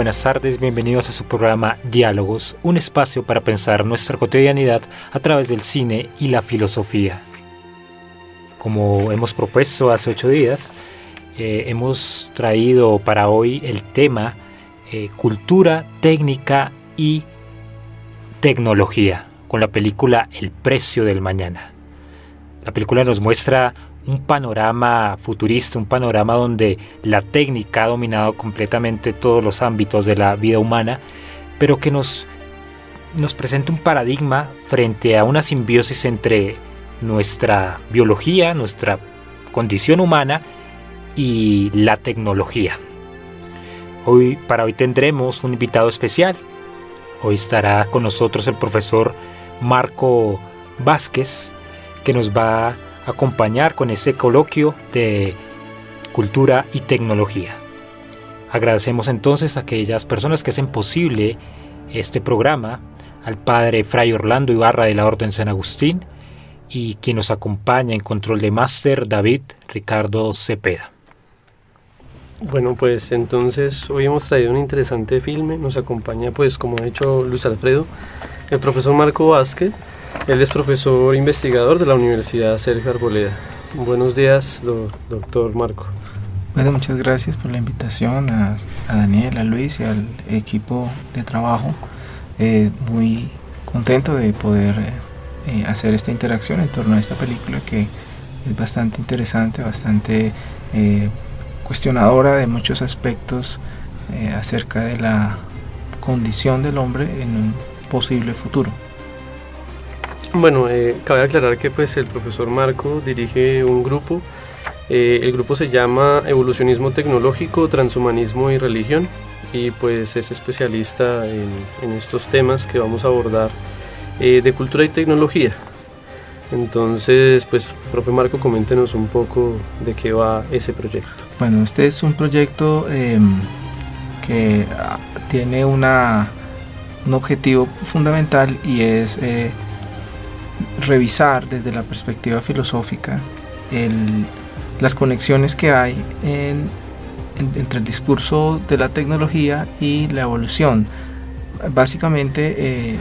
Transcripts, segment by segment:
buenas tardes, bienvenidos a su programa Diálogos, un espacio para pensar nuestra cotidianidad a través del cine y la filosofía. Como hemos propuesto hace 8 días, hemos traído para hoy el tema cultura, técnica y tecnología, con la película El precio del mañana. La película nos muestra un panorama futurista, un panorama donde la técnica ha dominado completamente todos los ámbitos de la vida humana, pero que nos presenta un paradigma frente a una simbiosis entre nuestra biología, nuestra condición humana y la tecnología. Para hoy tendremos un invitado especial. Hoy estará con nosotros el profesor Marco Vázquez, que nos va a acompañar con ese coloquio de cultura y tecnología. Agradecemos entonces a aquellas personas que hacen posible este programa, al padre Fray Orlando Ibarra de la Orden San Agustín y quien nos acompaña en control de máster, David Ricardo Cepeda. Bueno, pues entonces hoy hemos traído un interesante filme. Nos acompaña, pues como ha dicho Luis Alfredo, el profesor Marco Vázquez. Él es profesor investigador de la Universidad Sergio Arboleda. Buenos días, doctor Marco. Bueno, muchas gracias por la invitación a Daniel, a Luis y al equipo de trabajo. Muy contento de poder hacer esta interacción en torno a esta película que es bastante interesante, bastante cuestionadora de muchos aspectos acerca de la condición del hombre en un posible futuro. Bueno, cabe aclarar que pues el profesor Marco dirige un grupo. El grupo se llama Evolucionismo Tecnológico, Transhumanismo y Religión, y pues es especialista en estos temas que vamos a abordar de cultura y tecnología. Entonces, pues, profe Marco, coméntenos un poco de qué va ese proyecto. Bueno, este es un proyecto que tiene un objetivo fundamental, y es revisar desde la perspectiva filosófica las conexiones que hay entre el discurso de la tecnología y la evolución. Básicamente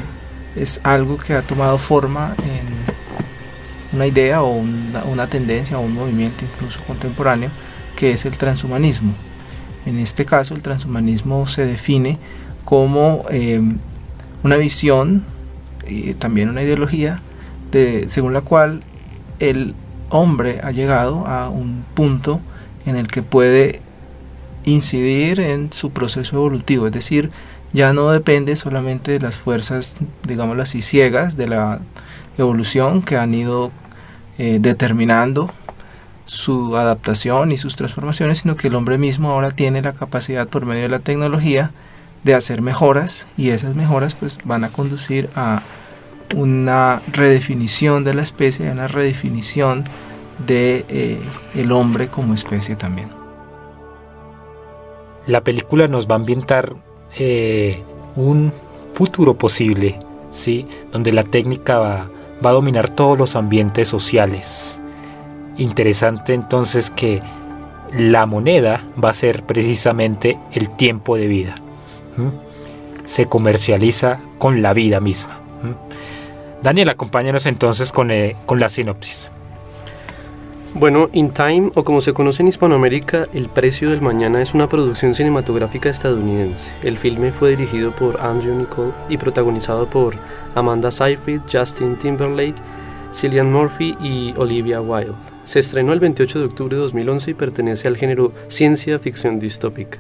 es algo que ha tomado forma en una idea o una tendencia o un movimiento incluso contemporáneo, que es el transhumanismo. En este caso, el transhumanismo se define como una visión y también una ideología según la cual el hombre ha llegado a un punto en el que puede incidir en su proceso evolutivo, es decir, ya no depende solamente de las fuerzas, digámoslo así, ciegas de la evolución que han ido determinando su adaptación y sus transformaciones, sino que el hombre mismo ahora tiene la capacidad, por medio de la tecnología, de hacer mejoras, y esas mejoras pues van a conducir a una redefinición de la especie, a una redefinición de el hombre como especie también. La película nos va a ambientar un futuro posible, ¿sí? Donde la técnica va a dominar todos los ambientes sociales. Interesante entonces que la moneda va a ser precisamente el tiempo de vida. Se comercializa con la vida misma. Daniel, acompáñanos entonces con la sinopsis. Bueno, In Time, o como se conoce en Hispanoamérica, El precio del mañana, es una producción cinematográfica estadounidense. El filme fue dirigido por Andrew Niccol y protagonizado por Amanda Seyfried, Justin Timberlake, Cillian Murphy y Olivia Wilde. Se estrenó el 28 de octubre de 2011 y pertenece al género ciencia ficción distópica.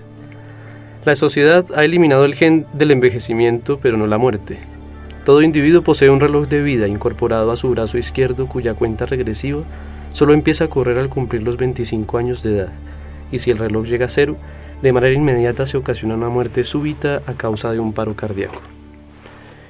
La sociedad ha eliminado el gen del envejecimiento, pero no la muerte. Todo individuo posee un reloj de vida incorporado a su brazo izquierdo, cuya cuenta regresiva solo empieza a correr al cumplir los 25 años de edad, y si el reloj llega a cero, de manera inmediata se ocasiona una muerte súbita a causa de un paro cardíaco.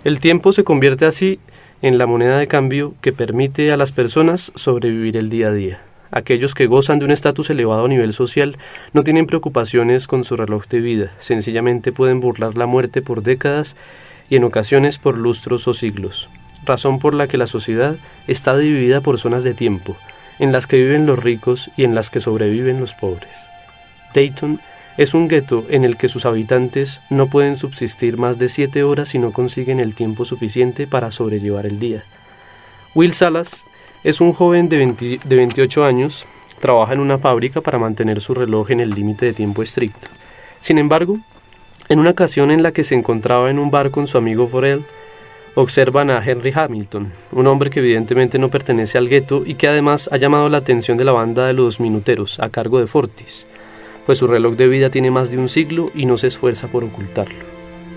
El tiempo se convierte así en la moneda de cambio que permite a las personas sobrevivir el día a día. Aquellos que gozan de un estatus elevado a nivel social no tienen preocupaciones con su reloj de vida, sencillamente pueden burlar la muerte por décadas y en ocasiones por lustros o siglos, razón por la que la sociedad está dividida por zonas de tiempo, en las que viven los ricos y en las que sobreviven los pobres. Dayton Es un gueto en el que sus habitantes no pueden subsistir más de 7 horas si no consiguen el tiempo suficiente para sobrellevar el día. Will Salas es un joven de 28 años, trabaja en una fábrica para mantener su reloj en el límite de tiempo estricto. Sin embargo, en una ocasión en la que se encontraba en un bar con su amigo Forel, observan a Henry Hamilton, un hombre que evidentemente no pertenece al gueto y que además ha llamado la atención de la banda de los minuteros a cargo de Fortis, pues su reloj de vida tiene más de un siglo y no se esfuerza por ocultarlo.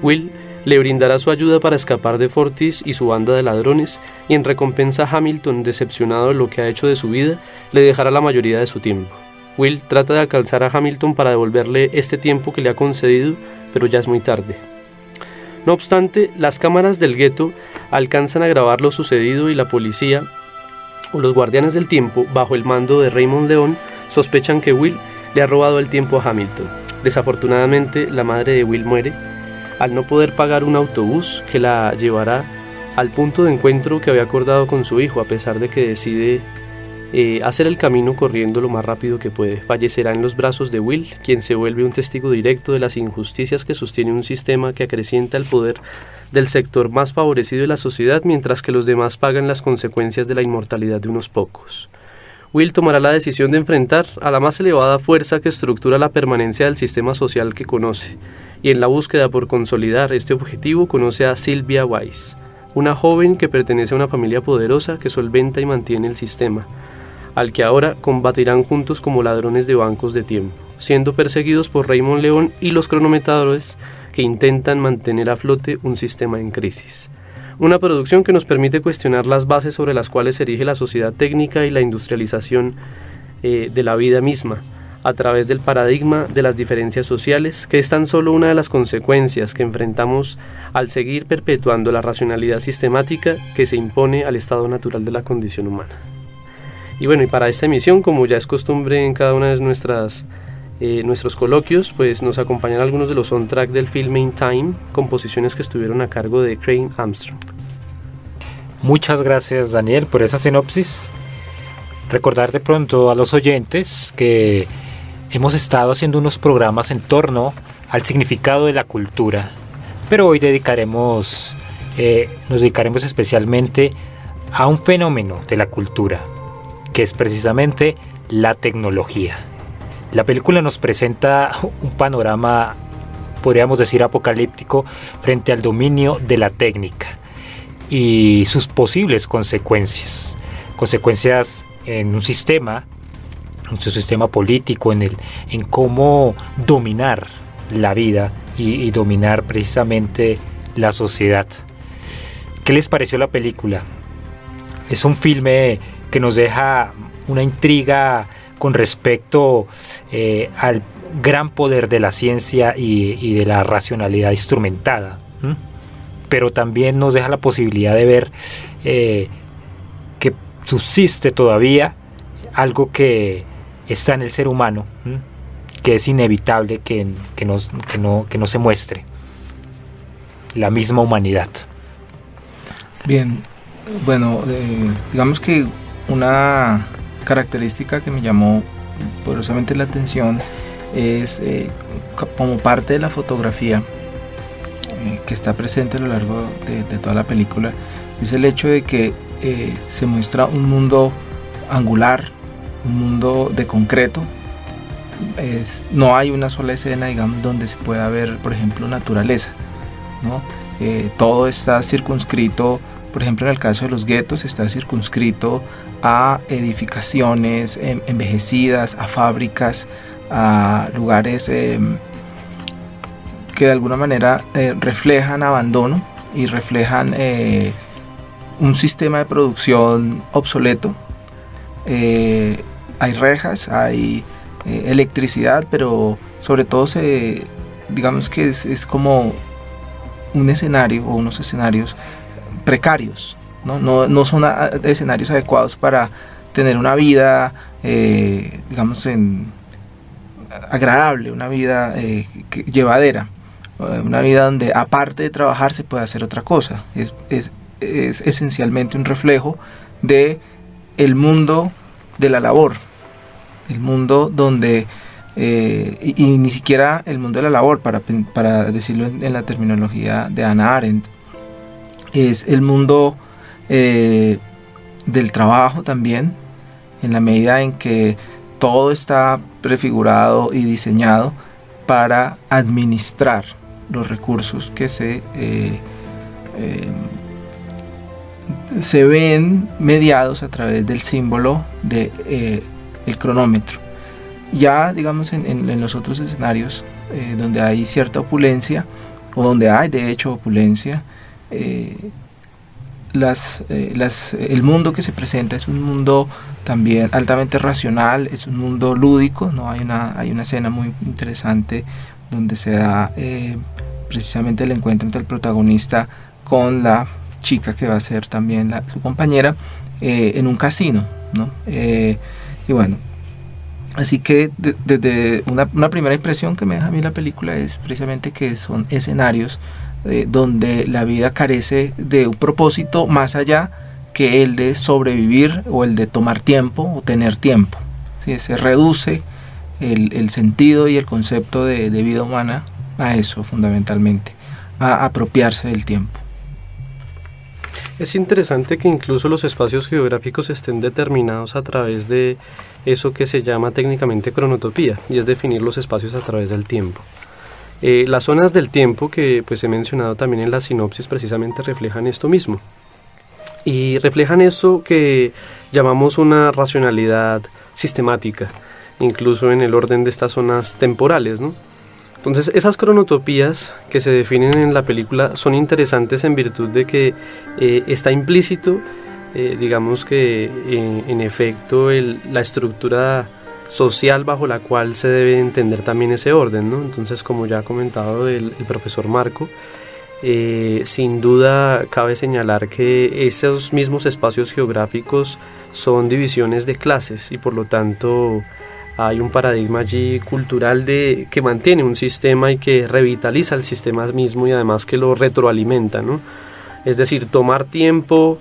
Will le brindará su ayuda para escapar de Fortis y su banda de ladrones, y en recompensa Hamilton, decepcionado de lo que ha hecho de su vida, le dejará la mayoría de su tiempo. Will trata de alcanzar a Hamilton para devolverle este tiempo que le ha concedido, pero ya es muy tarde. No obstante, las cámaras del gueto alcanzan a grabar lo sucedido y la policía o los guardianes del tiempo, bajo el mando de Raymond León, sospechan que Will le ha robado el tiempo a Hamilton. Desafortunadamente, la madre de Will muere al no poder pagar un autobús que la llevará al punto de encuentro que había acordado con su hijo, a pesar de que decide hacer el camino corriendo lo más rápido que puede. Fallecerá en los brazos de Will, quien se vuelve un testigo directo de las injusticias que sostiene un sistema que acrecienta el poder del sector más favorecido de la sociedad, mientras que los demás pagan las consecuencias de la inmortalidad de unos pocos. Will tomará la decisión de enfrentar a la más elevada fuerza que estructura la permanencia del sistema social que conoce, y en la búsqueda por consolidar este objetivo conoce a Sylvia Weiss, una joven que pertenece a una familia poderosa que solventa y mantiene el sistema, al que ahora combatirán juntos como ladrones de bancos de tiempo, siendo perseguidos por Raymond León y los cronometradores que intentan mantener a flote un sistema en crisis. Una producción que nos permite cuestionar las bases sobre las cuales se erige la sociedad técnica y la industrialización de la vida misma, a través del paradigma de las diferencias sociales, que es tan solo una de las consecuencias que enfrentamos al seguir perpetuando la racionalidad sistemática que se impone al estado natural de la condición humana. Y bueno, y para esta emisión, como ya es costumbre en cada una de nuestros coloquios, pues nos acompañan algunos de los soundtracks del filme In Time, composiciones que estuvieron a cargo de Craig Armstrong. Muchas gracias, Daniel, por esa sinopsis. Recordar de pronto a los oyentes que hemos estado haciendo unos programas en torno al significado de la cultura, pero hoy nos dedicaremos especialmente a un fenómeno de la cultura, que es precisamente la tecnología. La película nos presenta un panorama, podríamos decir, apocalíptico frente al dominio de la técnica y sus posibles consecuencias en un sistema político, en cómo dominar la vida y dominar precisamente la sociedad. ¿Qué les pareció la película? Es un filme que nos deja una intriga con respecto al gran poder de la ciencia y de la racionalidad instrumentada, pero también nos deja la posibilidad de ver que subsiste todavía algo que está en el ser humano, que es inevitable que no se muestre: la misma humanidad. Bien, bueno, digamos que una característica que me llamó poderosamente la atención es como parte de la fotografía que está presente a lo largo de toda la película, es el hecho de que se muestra un mundo angular, un mundo de concreto. No hay una sola escena, digamos, donde se pueda ver, por ejemplo, naturaleza, ¿no? Todo está circunscrito. Por ejemplo, en el caso de los guetos, está circunscrito a edificaciones envejecidas, a fábricas, a lugares que de alguna manera reflejan abandono y reflejan un sistema de producción obsoleto. Hay rejas, hay electricidad, pero sobre todo digamos que es como un escenario o unos escenarios precarios, no son escenarios adecuados para tener una vida, digamos, agradable, una vida llevadera, una vida donde aparte de trabajar se puede hacer otra cosa. Es esencialmente un reflejo de el mundo de la labor, el mundo donde y ni siquiera el mundo de la labor, para decirlo en la terminología de Hannah Arendt. Es el mundo del trabajo también, en la medida en que todo está prefigurado y diseñado para administrar los recursos que se ven mediados a través del símbolo de el cronómetro. Ya digamos en los otros escenarios donde hay cierta opulencia, o donde hay de hecho opulencia, el mundo que se presenta es un mundo también altamente racional, es un mundo lúdico, ¿no? Hay una escena muy interesante donde se da precisamente el encuentro entre el protagonista con la chica que va a ser también su compañera en un casino, ¿no? Y bueno, así que desde una primera impresión que me deja a mí la película es precisamente que son escenarios donde la vida carece de un propósito más allá que el de sobrevivir o el de tomar tiempo o tener tiempo. ¿Sí? Se reduce el sentido y el concepto de vida humana a eso fundamentalmente, a apropiarse del tiempo. Es interesante que incluso los espacios geográficos estén determinados a través de eso que se llama técnicamente cronotopía, y es definir los espacios a través del tiempo. Las zonas del tiempo que pues he mencionado también en la sinopsis precisamente reflejan esto mismo, y reflejan eso que llamamos una racionalidad sistemática, incluso en el orden de estas zonas temporales, ¿no? Entonces esas cronotopías que se definen en la película son interesantes en virtud de que está implícito, digamos que en efecto la estructura social bajo la cual se debe entender también ese orden, ¿no? Entonces, como ya ha comentado el profesor Marco, sin duda cabe señalar que esos mismos espacios geográficos son divisiones de clases, y por lo tanto hay un paradigma allí cultural que mantiene un sistema y que revitaliza el sistema mismo, y además que lo retroalimenta, ¿no? Es decir, tomar tiempo,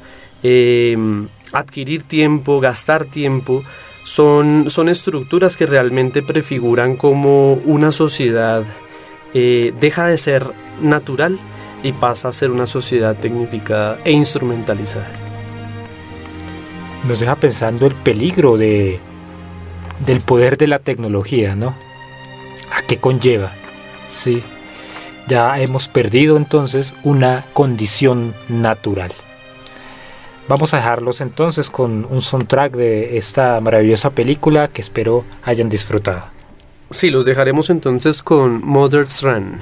adquirir tiempo, gastar tiempo, son estructuras que realmente prefiguran cómo una sociedad deja de ser natural y pasa a ser una sociedad tecnificada e instrumentalizada. Nos deja pensando el peligro del poder de la tecnología, ¿no? ¿A qué conlleva? Sí, ya hemos perdido entonces una condición natural. Vamos a dejarlos entonces con un soundtrack de esta maravillosa película que espero hayan disfrutado. Sí, los dejaremos entonces con Mother's Run.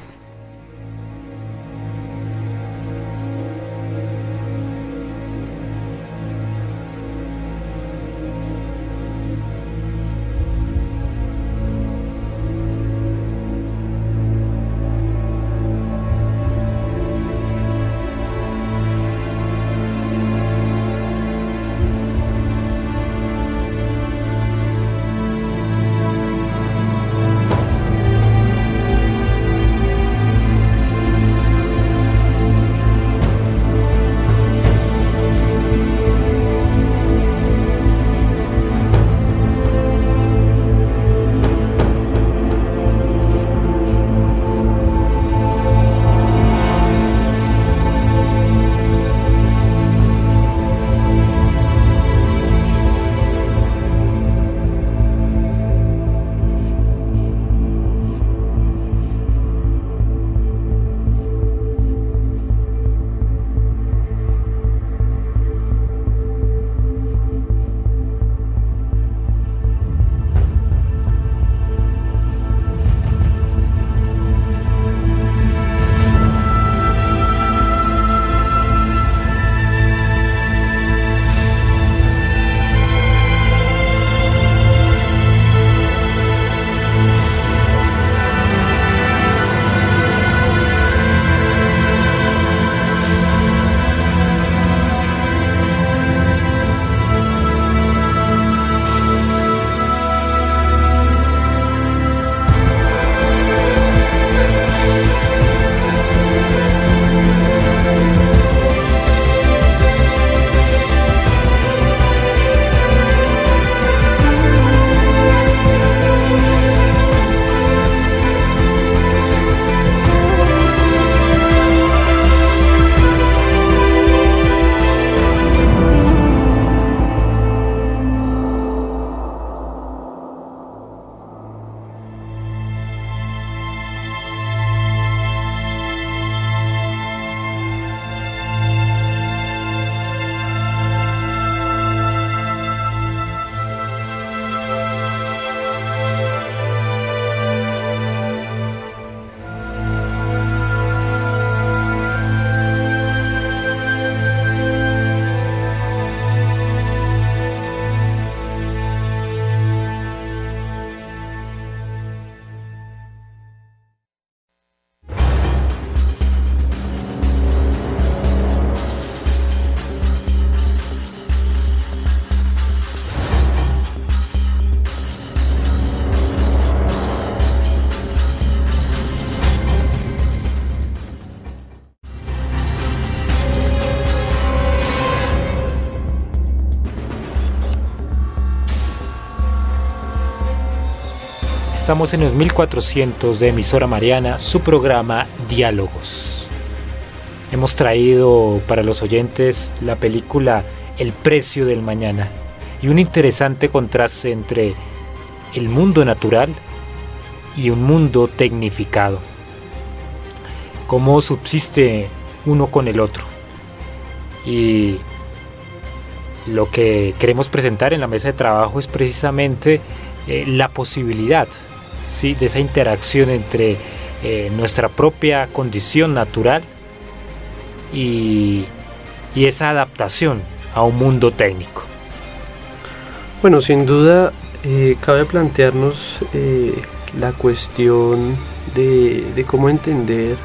estamos en los 1400 de Emisora Mariana, su programa Diálogos. Hemos traído para los oyentes la película El precio del mañana y un interesante contraste entre el mundo natural y un mundo tecnificado. Cómo subsiste uno con el otro. Y lo que queremos presentar en la mesa de trabajo es precisamente la posibilidad, ¿sí?, de esa interacción entre nuestra propia condición natural y esa adaptación a un mundo técnico. Bueno, sin duda cabe plantearnos la cuestión de cómo entender,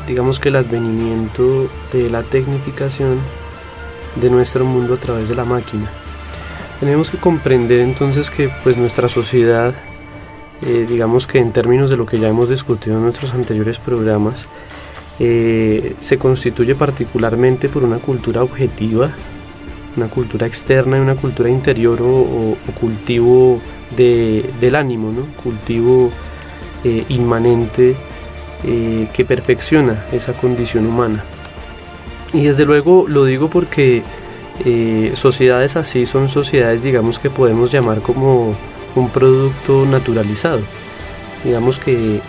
digamos, que el advenimiento de la tecnificación de nuestro mundo a través de la máquina. Tenemos que comprender entonces que pues nuestra sociedad, digamos que en términos de lo que ya hemos discutido en nuestros anteriores programas, se constituye particularmente por una cultura objetiva, una cultura externa y una cultura interior o cultivo del ánimo, ¿no? Cultivo inmanente que perfecciona esa condición humana. Y desde luego lo digo porque sociedades así son sociedades, digamos, que podemos llamar como un producto naturalizado, digamos que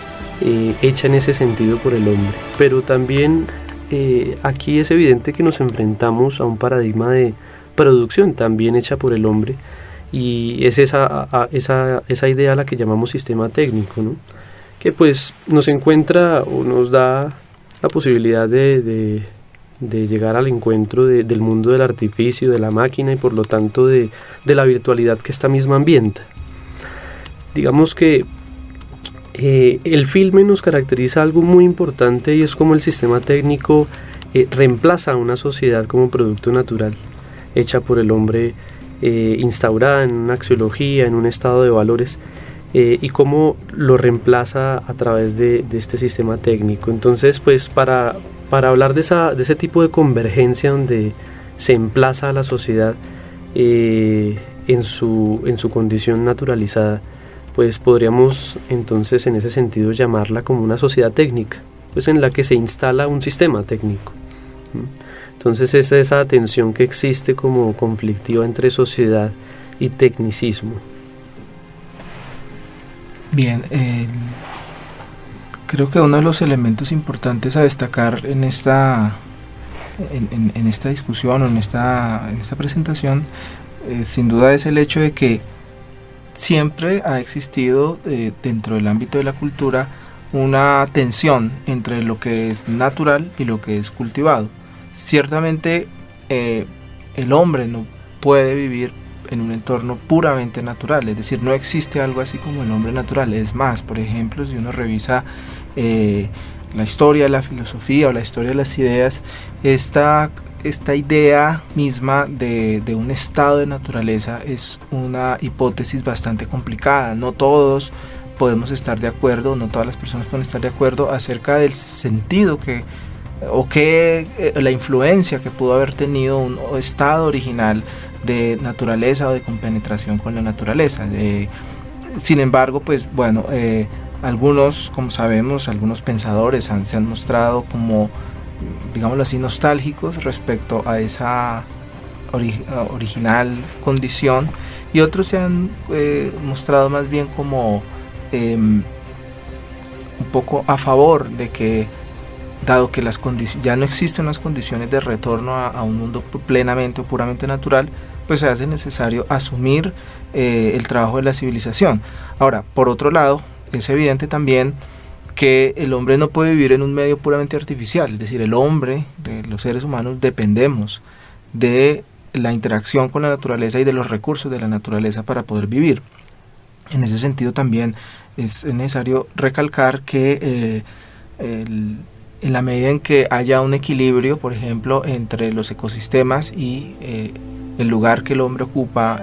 hecha en ese sentido por el hombre. Pero también aquí es evidente que nos enfrentamos a un paradigma de producción también hecha por el hombre, y es esa idea a la que llamamos sistema técnico, ¿no? Que pues nos encuentra o nos da la posibilidad de llegar al encuentro del mundo del artificio, de la máquina y por lo tanto de la virtualidad que esta misma ambienta. Digamos que el filme nos caracteriza algo muy importante, y es como el sistema técnico reemplaza a una sociedad como producto natural, hecha por el hombre, instaurada en una axiología, en un estado de valores, y cómo lo reemplaza a través de este sistema técnico. Entonces, pues para hablar de ese tipo de convergencia donde se emplaza a la sociedad en su condición naturalizada, pues podríamos entonces en ese sentido llamarla como una sociedad técnica, pues en la que se instala un sistema técnico. Entonces es esa tensión que existe como conflictiva entre sociedad y tecnicismo. Bien, creo que uno de los elementos importantes a destacar en esta discusión o en esta presentación, sin duda, es el hecho de que siempre ha existido dentro del ámbito de la cultura una tensión entre lo que es natural y lo que es cultivado. Ciertamente el hombre no puede vivir en un entorno puramente natural, es decir, no existe algo así como el hombre natural. Es más, por ejemplo, si uno revisa la historia, la filosofía o la historia de las ideas, esta idea misma de un estado de naturaleza es una hipótesis bastante complicada. No todos podemos estar de acuerdo, no todas las personas pueden estar de acuerdo acerca del sentido la influencia que pudo haber tenido un estado original de naturaleza o de compenetración con la naturaleza. Sin embargo, pues bueno, algunos, como sabemos, algunos pensadores se han mostrado como, digámoslo así, nostálgicos respecto a esa original condición, y otros se han mostrado más bien como un poco a favor de que, dado que ya no existen las condiciones de retorno a un mundo plenamente o puramente natural, pues se hace necesario asumir el trabajo de la civilización. Ahora, por otro lado, es evidente también que el hombre no puede vivir en un medio puramente artificial, es decir, el hombre, los seres humanos, dependemos de la interacción con la naturaleza y de los recursos de la naturaleza para poder vivir. En ese sentido también es necesario recalcar que en la medida en que haya un equilibrio, por ejemplo, entre los ecosistemas y el lugar que el hombre ocupa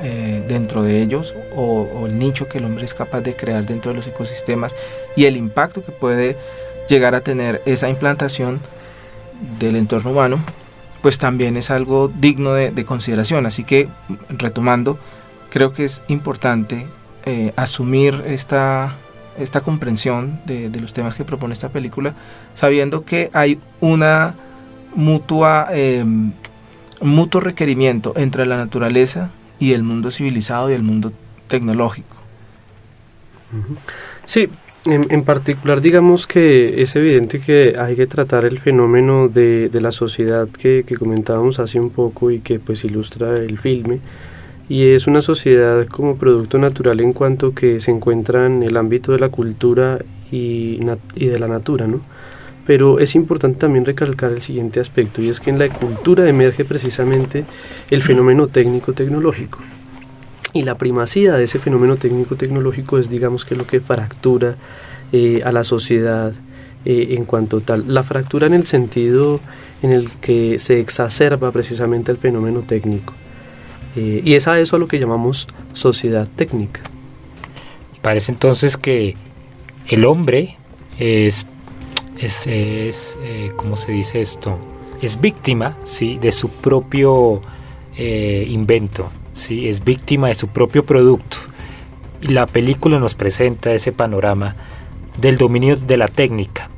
dentro de ellos, o el nicho que el hombre es capaz de crear dentro de los ecosistemas, y el impacto que puede llegar a tener esa implantación del entorno humano, pues también es algo digno de consideración. Así que, retomando, creo que es importante asumir esta comprensión de los temas que propone esta película, sabiendo que hay una mutuo requerimiento entre la naturaleza y el mundo civilizado y el mundo tecnológico. Sí, en particular digamos que es evidente que hay que tratar el fenómeno de la sociedad que comentábamos hace un poco y que pues ilustra el filme, y es una sociedad como producto natural en cuanto que se encuentra en el ámbito de la cultura y de la natura, ¿no? Pero es importante también recalcar el siguiente aspecto, y es que en la cultura emerge precisamente el fenómeno técnico-tecnológico. Y la primacía de ese fenómeno técnico-tecnológico es, digamos, que lo que fractura a la sociedad en cuanto tal. La fractura en el sentido en el que se exacerba precisamente el fenómeno técnico. Y es a eso a lo que llamamos sociedad técnica. Parece entonces que el hombre ¿cómo se dice esto? Es víctima, ¿sí?, de su propio invento, ¿sí? Es víctima de su propio producto. Y la película nos presenta ese panorama del dominio de la técnica.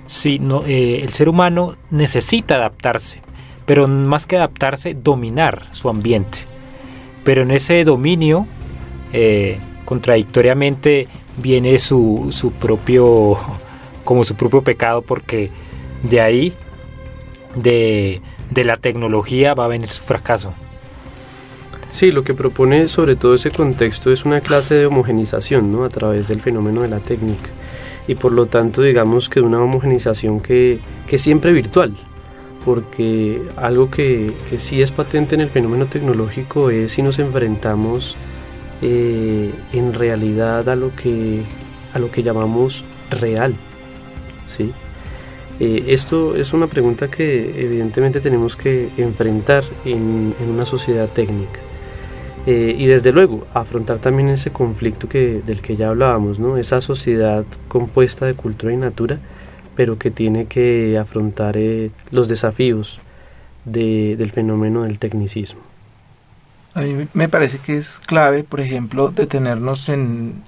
Sí, el ser humano necesita adaptarse, pero más que adaptarse, dominar su ambiente. Pero en ese dominio, contradictoriamente, viene su propio pecado, porque de ahí, de la tecnología, va a venir su fracaso. Sí, lo que propone sobre todo ese contexto es una clase de homogenización, ¿no?, a través del fenómeno de la técnica, y por lo tanto digamos que una homogenización que siempre virtual, porque algo que sí es patente en el fenómeno tecnológico es si nos enfrentamos en realidad a lo que llamamos real, ¿sí? Esto es una pregunta que evidentemente tenemos que enfrentar en una sociedad técnica. Y desde luego afrontar también ese conflicto del que ya hablábamos, ¿no? Esa sociedad compuesta de cultura y natura, pero que tiene que afrontar los desafíos del fenómeno del tecnicismo. A mí me parece que es clave, por ejemplo, detenernos en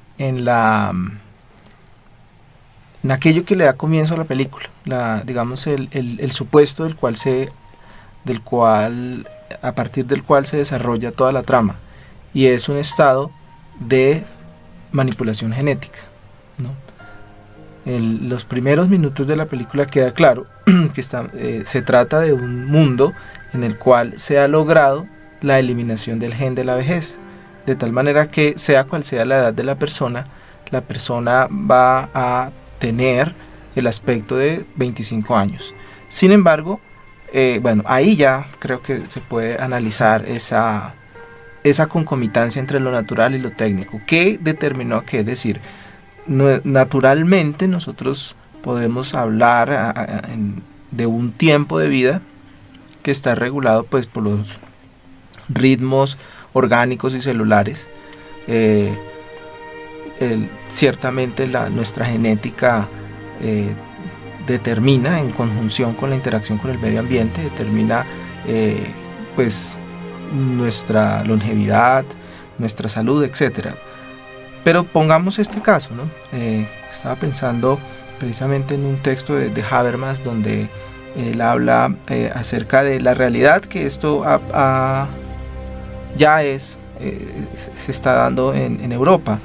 aquello que le da comienzo a la película, digamos el supuesto a partir del cual se desarrolla toda la trama, y es un estado de manipulación genética, ¿no? En los primeros minutos de la película queda claro que se trata de un mundo en el cual se ha logrado la eliminación del gen de la vejez, de tal manera que sea cual sea la edad de la persona va a tener el aspecto de 25 años. Sin embargo, ahí ya creo que se puede analizar esa concomitancia entre lo natural y lo técnico. ¿Qué determinó qué? Es decir, naturalmente nosotros podemos hablar de un tiempo de vida que está regulado pues por los ritmos orgánicos y celulares. Ciertamente nuestra genética determina, en conjunción con la interacción con el medio ambiente, determina pues nuestra longevidad, nuestra salud, etc. Pero pongamos este caso, ¿no? Estaba pensando precisamente en un texto de Habermas, donde él habla acerca de la realidad que esto se está dando en Europa.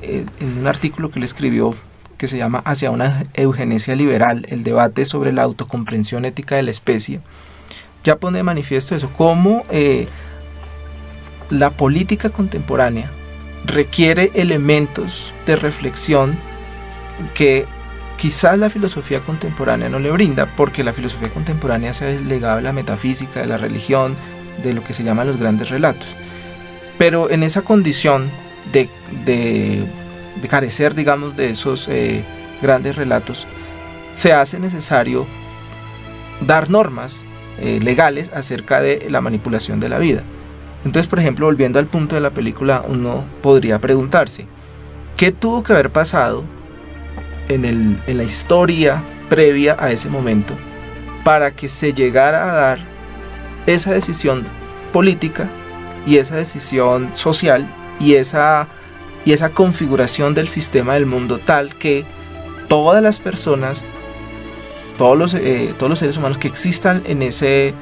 En un artículo que él escribió que se llama Hacia una eugenesia liberal, el debate sobre la autocomprensión ética de la especie, ya pone de manifiesto eso, cómo la política contemporánea requiere elementos de reflexión que quizás la filosofía contemporánea no le brinda, porque la filosofía contemporánea se ha desligado de la metafísica, de la religión, de lo que se llaman los grandes relatos. Pero en esa condición de carecer, digamos, de esos grandes relatos, se hace necesario dar normas legales acerca de la manipulación de la vida. Entonces, por ejemplo, volviendo al punto de la película, uno podría preguntarse, ¿qué tuvo que haber pasado en la historia previa a ese momento para que se llegara a dar esa decisión política y esa decisión social y esa y esa configuración del sistema del mundo tal que todas las personas, todos los seres humanos que existan en ese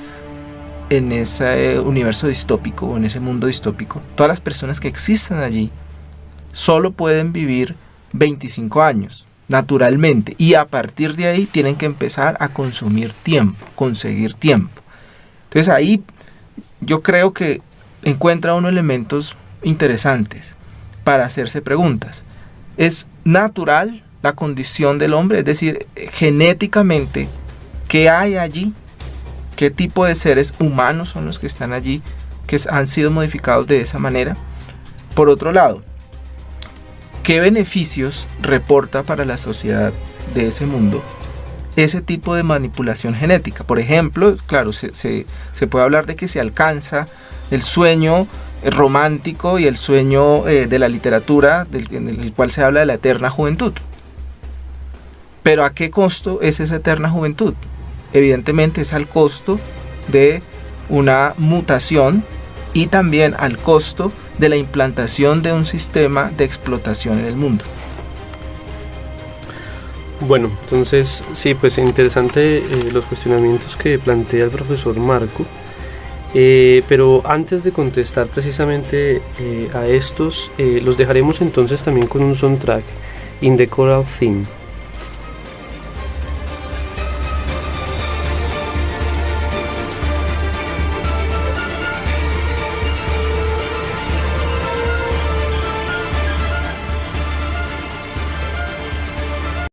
universo distópico o en ese mundo distópico, todas las personas que existan allí solo pueden vivir 25 años naturalmente, y a partir de ahí tienen que empezar a consumir tiempo, conseguir tiempo. Entonces ahí yo creo que encuentra unos elementos interesantes para hacerse preguntas. ¿Es natural la condición del hombre? Es decir, genéticamente, ¿qué hay allí? ¿Qué tipo de seres humanos son los que están allí, que han sido modificados de esa manera? Por otro lado, ¿qué beneficios reporta para la sociedad de ese mundo ese tipo de manipulación genética? Por ejemplo, claro, se puede hablar de que se alcanza el sueño romántico y el sueño de la literatura, en el cual se habla de la eterna juventud. Pero ¿a qué costo es esa eterna juventud? Evidentemente es al costo de una mutación y también al costo de la implantación de un sistema de explotación en el mundo. Bueno, entonces sí, pues interesante los cuestionamientos que plantea el profesor Marco, pero antes de contestar precisamente a estos, los dejaremos entonces también con un soundtrack, In the Choral Theme.